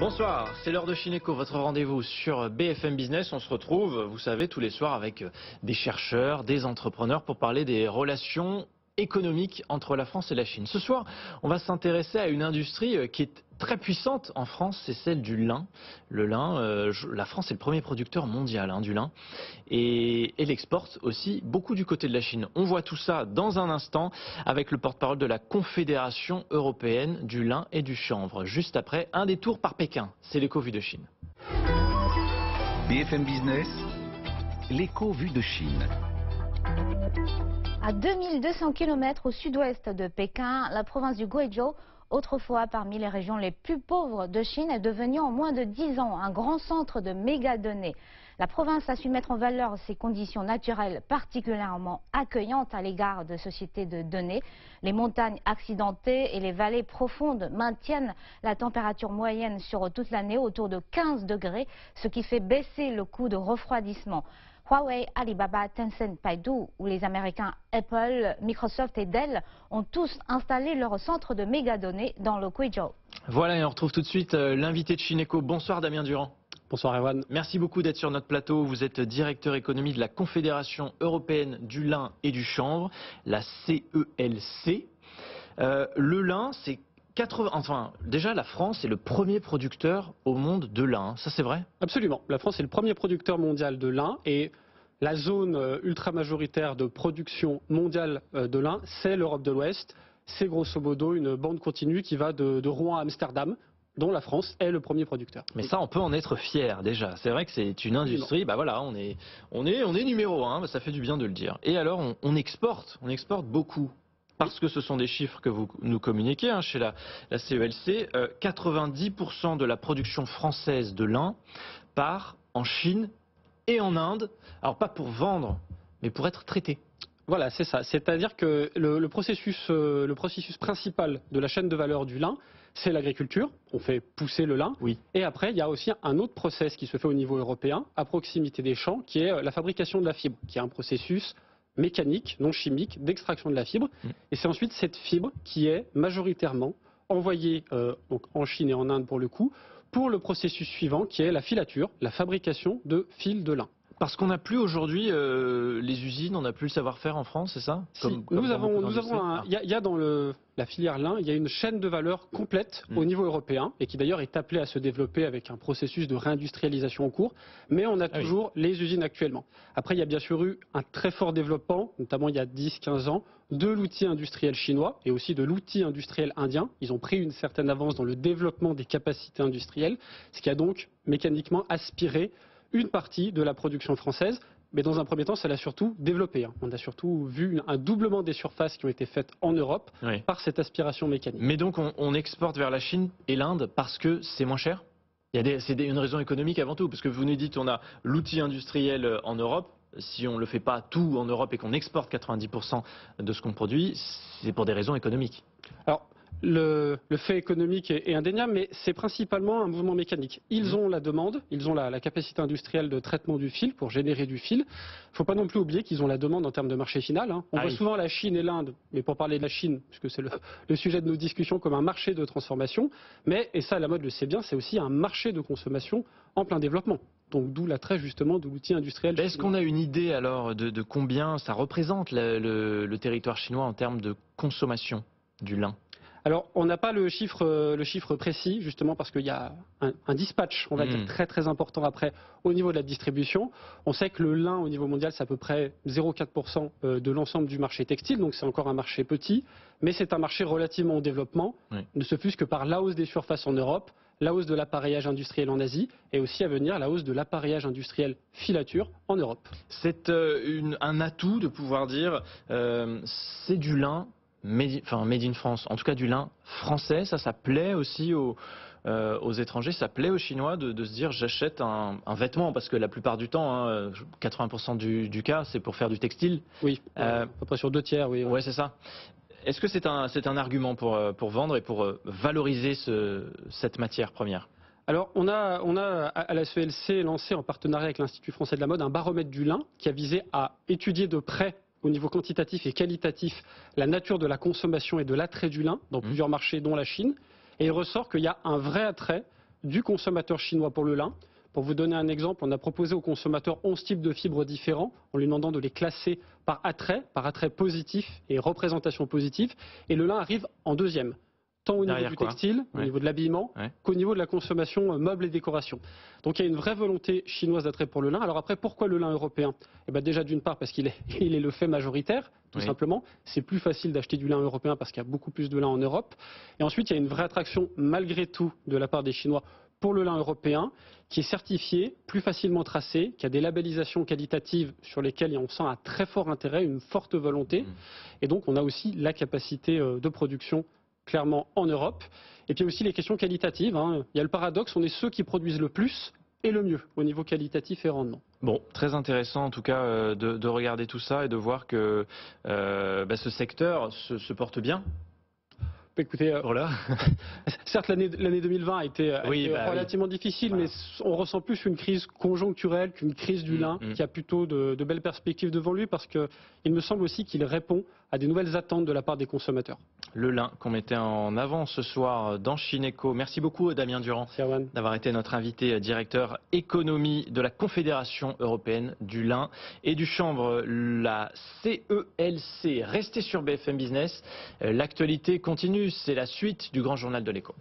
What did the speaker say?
Bonsoir, c'est l'heure de Chineco, votre rendez-vous sur BFM Business. On se retrouve, vous savez, tous les soirs avec des chercheurs, des entrepreneurs pour parler des relations économiques entre la France et la Chine. Ce soir, on va s'intéresser à une industrie qui est très puissante en France, c'est celle du lin. Le lin, la France est le premier producteur mondial du lin et elle exporte aussi beaucoup du côté de la Chine. On voit tout ça dans un instant avec le porte-parole de la Confédération européenne du lin et du chanvre. Juste après, un détour par Pékin, c'est l'écho vu de Chine. BFM Business, l'écho vu de Chine. À 2200 km au sud-ouest de Pékin, la province du Guizhou, autrefois parmi les régions les plus pauvres de Chine, est devenue en moins de 10 ans un grand centre de mégadonnées. La province a su mettre en valeur ses conditions naturelles particulièrement accueillantes à l'égard de sociétés de données. Les montagnes accidentées et les vallées profondes maintiennent la température moyenne sur toute l'année autour de 15 degrés, ce qui fait baisser le coût de refroidissement. Huawei, Alibaba, Tencent, Baidu ou les Américains Apple, Microsoft et Dell ont tous installé leur centre de mégadonnées dans le Guizhou. Voilà, et on retrouve tout de suite l'invité de Chineco. Bonsoir Damien Durand. Bonsoir Erwan. Merci beaucoup d'être sur notre plateau. Vous êtes directeur économie de la Confédération européenne du lin et du chanvre, la CELC. Le lin, c'est déjà la France est le premier producteur au monde de lin, ça c'est vrai? Absolument, la France est le premier producteur mondial de lin et la zone ultra majoritaire de production mondiale de lin, c'est l'Europe de l'Ouest. C'est grosso modo une bande continue qui va de Rouen à Amsterdam, dont la France est le premier producteur. Mais ça, on peut en être fier déjà. C'est vrai que c'est une industrie, bah voilà, on est numéro un, ça fait du bien de le dire. Et alors, on exporte beaucoup. Parce que ce sont des chiffres que vous nous communiquez chez la CELC, 90% de la production française de lin part en Chine et en Inde. Alors pas pour vendre, mais pour être traité. Voilà, c'est ça. C'est-à-dire que le processus principal de la chaîne de valeur du lin, c'est l'agriculture. On fait pousser le lin. Oui. Et après, il y a aussi un autre process qui se fait au niveau européen, à proximité des champs, qui est la fabrication de la fibre, qui est un processus mécanique, non chimique, d'extraction de la fibre. Et c'est ensuite cette fibre qui est majoritairement envoyée donc en Chine et en Inde pour le coup, pour le processus suivant qui est la filature, la fabrication de fils de lin. Parce qu'on n'a plus aujourd'hui les usines, on n'a plus le savoir-faire en France, c'est ça? Nous avons il y a dans la filière lin, il y a une chaîne de valeur complète au niveau européen et qui d'ailleurs est appelée à se développer avec un processus de réindustrialisation en cours, mais on a toujours les usines actuellement. Après, il y a bien sûr eu un très fort développement, notamment il y a 10-15 ans, de l'outil industriel chinois et aussi de l'outil industriel indien. Ils ont pris une certaine avance dans le développement des capacités industrielles, ce qui a donc mécaniquement aspiré une partie de la production française, mais dans un premier temps, ça l'a surtout développé. On a surtout vu un doublement des surfaces qui ont été faites en Europe par cette aspiration mécanique. Mais donc on exporte vers la Chine et l'Inde parce que c'est moins cher? C'est une raison économique avant tout, parce que vous nous dites on a l'outil industriel en Europe. Si on ne le fait pas tout en Europe et qu'on exporte 90% de ce qu'on produit, c'est pour des raisons économiques. Alors, le fait économique est indéniable, mais c'est principalement un mouvement mécanique. Ils ont la demande, ils ont la capacité industrielle de traitement du fil pour générer du fil. Il ne faut pas non plus oublier qu'ils ont la demande en termes de marché final. On voit souvent la Chine et l'Inde, mais pour parler de la Chine, puisque c'est le sujet de nos discussions, comme un marché de transformation. Mais, et ça la mode le sait bien, c'est aussi un marché de consommation en plein développement. Donc d'où l'attrait justement de l'outil industriel. Est-ce qu'on a une idée alors de combien ça représente le territoire chinois en termes de consommation du lin? Alors, on n'a pas le chiffre précis, justement parce qu'il y a un dispatch, on va dire, très très important après au niveau de la distribution. On sait que le lin au niveau mondial, c'est à peu près 0,4% de l'ensemble du marché textile, donc c'est encore un marché petit, mais c'est un marché relativement en développement, ne se fût-ce que par la hausse des surfaces en Europe, la hausse de l'appareillage industriel en Asie, et aussi à venir la hausse de l'appareillage industriel filature en Europe. C'est un atout de pouvoir dire c'est du lin made in France, en tout cas du lin français, ça plaît aussi aux étrangers, ça plaît aux Chinois de se dire j'achète un vêtement, parce que la plupart du temps, 80% du cas, c'est pour faire du textile. Oui, à peu près sur 2 tiers, oui. Ouais, c'est ça. Est-ce que c'est un argument pour vendre et pour valoriser cette matière première? Alors, on a à la CELC lancé en partenariat avec l'Institut français de la mode un baromètre du lin qui a visé à étudier de près au niveau quantitatif et qualitatif la nature de la consommation et de l'attrait du lin dans plusieurs marchés dont la Chine. Et il ressort qu'il y a un vrai attrait du consommateur chinois pour le lin. Pour vous donner un exemple, on a proposé aux consommateurs 11 types de fibres différents, en lui demandant de les classer par attrait positif et représentation positive. Et le lin arrive en deuxième, tant au niveau du textile, au niveau de l'habillement, qu'au niveau de la consommation meubles et décoration. Donc il y a une vraie volonté chinoise d'attrait pour le lin. Alors après, pourquoi le lin européen? Déjà d'une part parce qu'il est le fait majoritaire, tout simplement. C'est plus facile d'acheter du lin européen parce qu'il y a beaucoup plus de lin en Europe. Et ensuite, il y a une vraie attraction malgré tout de la part des Chinois pour le lin européen, qui est certifié, plus facilement tracé, qui a des labellisations qualitatives sur lesquelles on sent un très fort intérêt, une forte volonté. Et donc on a aussi la capacité de production clairement en Europe. Et puis aussi les questions qualitatives. Il y a le paradoxe, on est ceux qui produisent le plus et le mieux au niveau qualitatif et rendement. Bon, très intéressant en tout cas de regarder tout ça et de voir que ce secteur se porte bien. Écoutez, voilà. Certes, l'année 2020 a été relativement difficile, mais on ressent plus une crise conjoncturelle qu'une crise du lin, qui a plutôt de belles perspectives devant lui, parce qu'il me semble aussi qu'il répond à des nouvelles attentes de la part des consommateurs. Le lin qu'on mettait en avant ce soir dans Chine Eco. Merci beaucoup Damien Durand d'avoir été notre invité, directeur économie de la Confédération européenne du lin et du chanvre, la CELC. Restez sur BFM Business, l'actualité continue, c'est la suite du grand journal de l'écho.